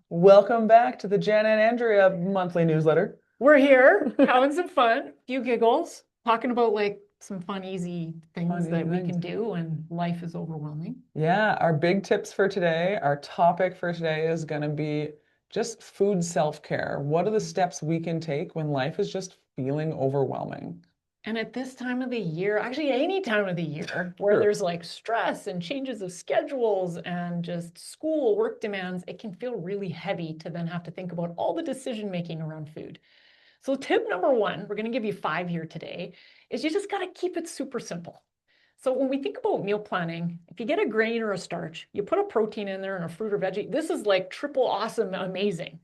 Welcome back to the Jen and Andrea monthly newsletter. We're here having some fun, a few giggles, talking about like some fun, easy things Funny that we things. can do when life is overwhelming. Yeah, our big tips for today, our topic for today is going to be just food self-care. What are the steps we can take when life is just feeling overwhelming? And at this time of the year, actually any time of the year where True. there's like stress and changes of schedules and just school work demands, it can feel really heavy to then have to think about all the decision making around food. So tip number one, we're going to give you five here today, is you just got to keep it super simple. So when we think about meal planning, if you get a grain or a starch, you put a protein in there and a fruit or veggie, this is like triple awesome, amazing.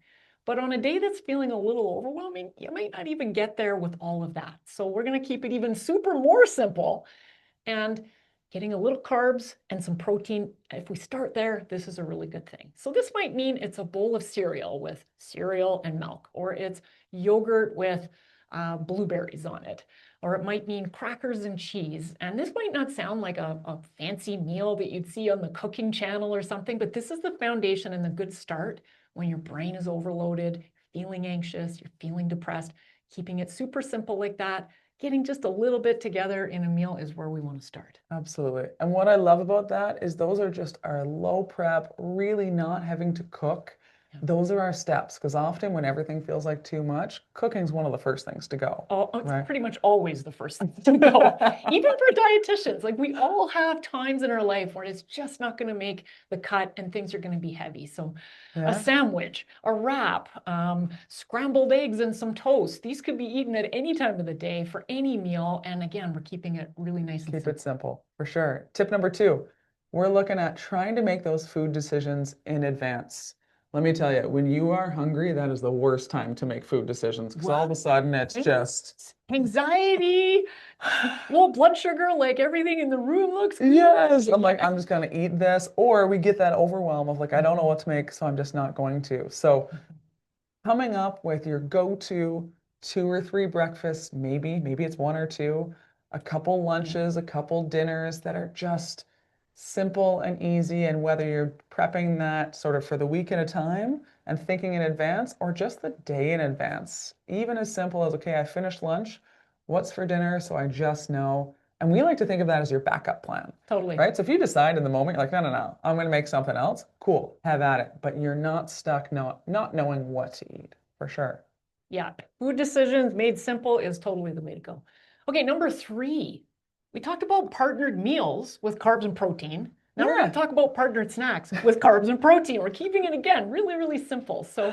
But on a day that's feeling a little overwhelming, you might not even get there with all of that. So we're going to keep it even super more simple and getting a little carbs and some protein. If we start there, this is a really good thing. So this might mean it's a bowl of cereal with cereal and milk, or it's yogurt with blueberries on it, or it might mean crackers and cheese. And this might not sound like a fancy meal that you'd see on the cooking channel or something, but this is the foundation and the good start when your brain is overloaded, feeling anxious, you're feeling depressed. Keeping it super simple like that, getting just a little bit together in a meal is where we want to start. Absolutely. And what I love about that is those are just our low prep, really not having to cook. Yeah. Those are our steps because often when everything feels like too much, cooking is one of the first things to go, Oh, it's right? pretty much always the first thing to go. Even for dietitians, like we all have times in our life where it's just not going to make the cut and things are going to be heavy. So a Yeah. sandwich, a wrap, scrambled eggs and some toast. These could be eaten at any time of the day for any meal. And again, we're keeping it really nice and Keep it simple. simple for sure. Tip number two, we're looking at trying to make those food decisions in advance. Let me tell you, when you are hungry, that is the worst time to make food decisions because all What? of a sudden it's just, Anxiety, low blood sugar, like everything in the room looks good. yes, I'm like, Yeah. I'm just going to eat this. Or we get that overwhelm of like, I don't know what to make, so I'm just not going to. So coming up with your go-to two or three breakfasts, maybe it's one or two, a couple Yeah. lunches, a couple dinners that are just simple and easy. And whether you're prepping that sort of for the week at a time and thinking in advance, or just the day in advance, even as simple as, okay, I finished lunch, what's for dinner? So I just know. And we like to think of that as your backup plan, Totally. right? So if you decide in the moment, you're like, no, no, no, I'm going to make something else, cool, have at it. But you're not stuck not knowing what to eat, for sure. Yeah. Food decisions made simple is totally the way to go. Okay, number three, we talked about partnered meals with carbs and protein. Now we're going to Yeah, talk about partnered snacks with carbs and protein. We're keeping it again really, really simple. So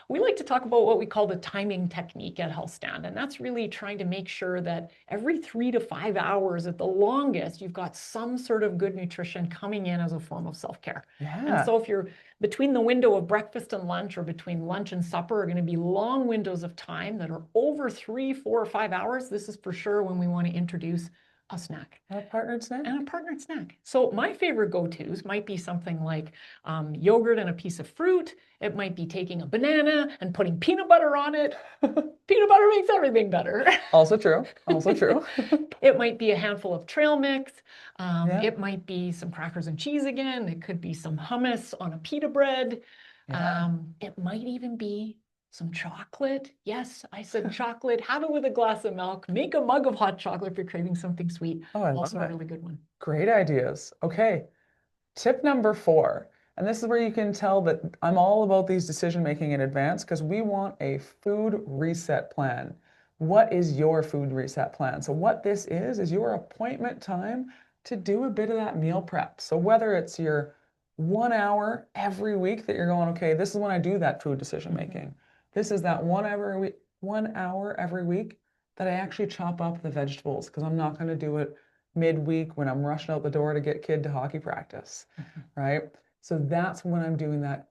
we like to talk about what we call the timing technique at Health Stand, and that's really trying to make sure that every 3 to 5 hours at the longest, you've got some sort of good nutrition coming in as a form of self-care. And yeah. so if you're between the window of breakfast and lunch or between lunch and supper are going to be long windows of time that are over 3, 4, or 5 hours, this is for sure when we want to introduce a snack A partnered snack? and a partnered snack. So my favorite go-tos might be something like yogurt and a piece of fruit. It might be taking a banana and putting peanut butter on it. Peanut butter makes everything better. Also true, also true. It might be a handful of trail mix. Yeah, It might be some crackers and cheese again. It could be some hummus on a pita bread. yeah. It might even be some chocolate. Yes, I said chocolate. Have it with a glass of milk. Make a mug of hot chocolate if you're craving something sweet. Oh, I love Also a it. really good one. Great ideas. Okay, tip number four. And this is where you can tell that I'm all about these decision making in advance because we want a food reset plan. What is your food reset plan? So, what this is your appointment time to do a bit of that meal prep. So, whether it's your 1 hour every week that you're going, okay, this is when I do that food decision Mhm. making. This is that 1 hour 1 hour every week that I actually chop up the vegetables because I'm not going to do it midweek when I'm rushing out the door to get kid to hockey practice, Mhm. right? So that's when I'm doing that,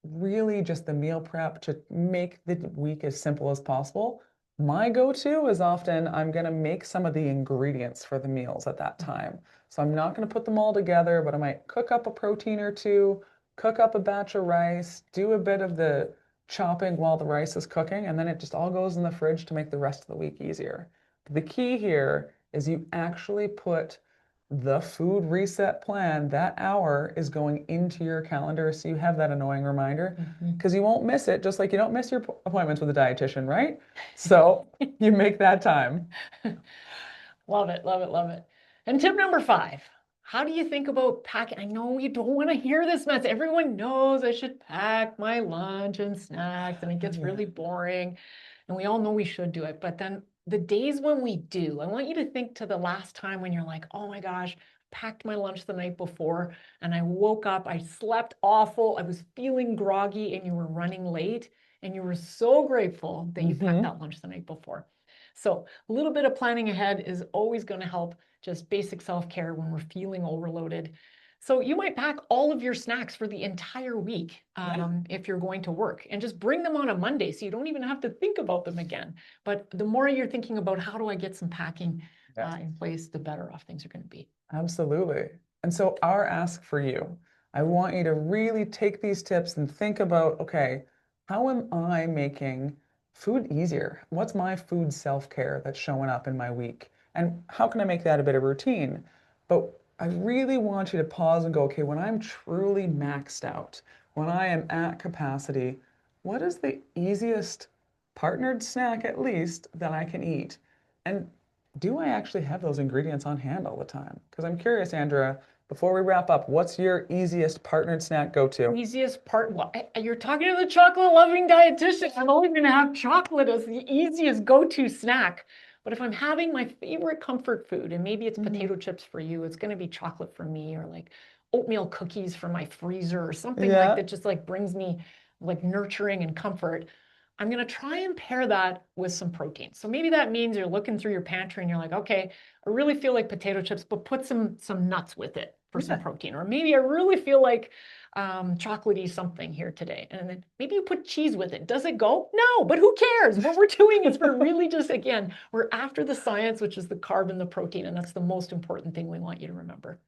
really just the meal prep to make the week as simple as possible. My go-to is often I'm going to make some of the ingredients for the meals at that time. So I'm not going to put them all together, but I might cook up a protein or two, cook up a batch of rice, do a bit of the chopping while the rice is cooking, and then it just all goes in the fridge to make the rest of the week easier. The key here is you actually put the food reset plan, that hour is going into your calendar so you have that annoying reminder Mhm. because you won't miss it, just like you don't miss your appointments with a dietitian, right? So you make that time. Love it, love it, love it. And tip number 5, how do you think about packing? I know you don't want to hear this mess. Everyone knows I should pack my lunch and snacks, and it gets Yeah. really boring. And we all know we should do it. But then the days when we do, I want you to think to the last time when you're like, oh my gosh, packed my lunch the night before, and I woke up, I slept awful, I was feeling groggy, and you were running late, and you were so grateful that you packed Hmm. that lunch the night before. So a little bit of planning ahead is always going to help, just basic self-care when we're feeling overloaded. So you might pack all of your snacks for the entire week Yeah. if you're going to work, and just bring them on a Monday so you don't even have to think about them again. But the more you're thinking about how do I get some packing Yes. in place, the better off things are going to be. Absolutely. And so, our ask for you, I want you to really take these tips and think about, okay, how am I making food easier? What's my food self-care that's showing up in my week? And how can I make that a bit of routine? But I really want you to pause and go, okay, when I'm truly maxed out, when I am at capacity, what is the easiest partnered snack, at least, that I can eat? And do I actually have those ingredients on hand all the time? Because I'm curious, Andrea, before we wrap up, what's your easiest partnered snack go-to? Easiest part, well, you're talking to the chocolate loving dietitian. I'm only going to have chocolate as the easiest go-to snack. But if I'm having my favorite comfort food, and maybe it's Mhm. potato chips for you, it's going to be chocolate for me, or like oatmeal cookies from my freezer, or something like Yeah. that just like brings me like nurturing and comfort. I'm going to try and pair that with some protein. So maybe that means you're looking through your pantry and you're like, okay, I really feel like potato chips, but put some nuts with it for some Yeah. protein. Or maybe I really feel like chocolatey something here today. And then maybe you put cheese with it. Does it go? No, but who cares? What we're doing is we're really just, again, we're after the science, which is the carb and the protein. And that's the most important thing we want you to remember.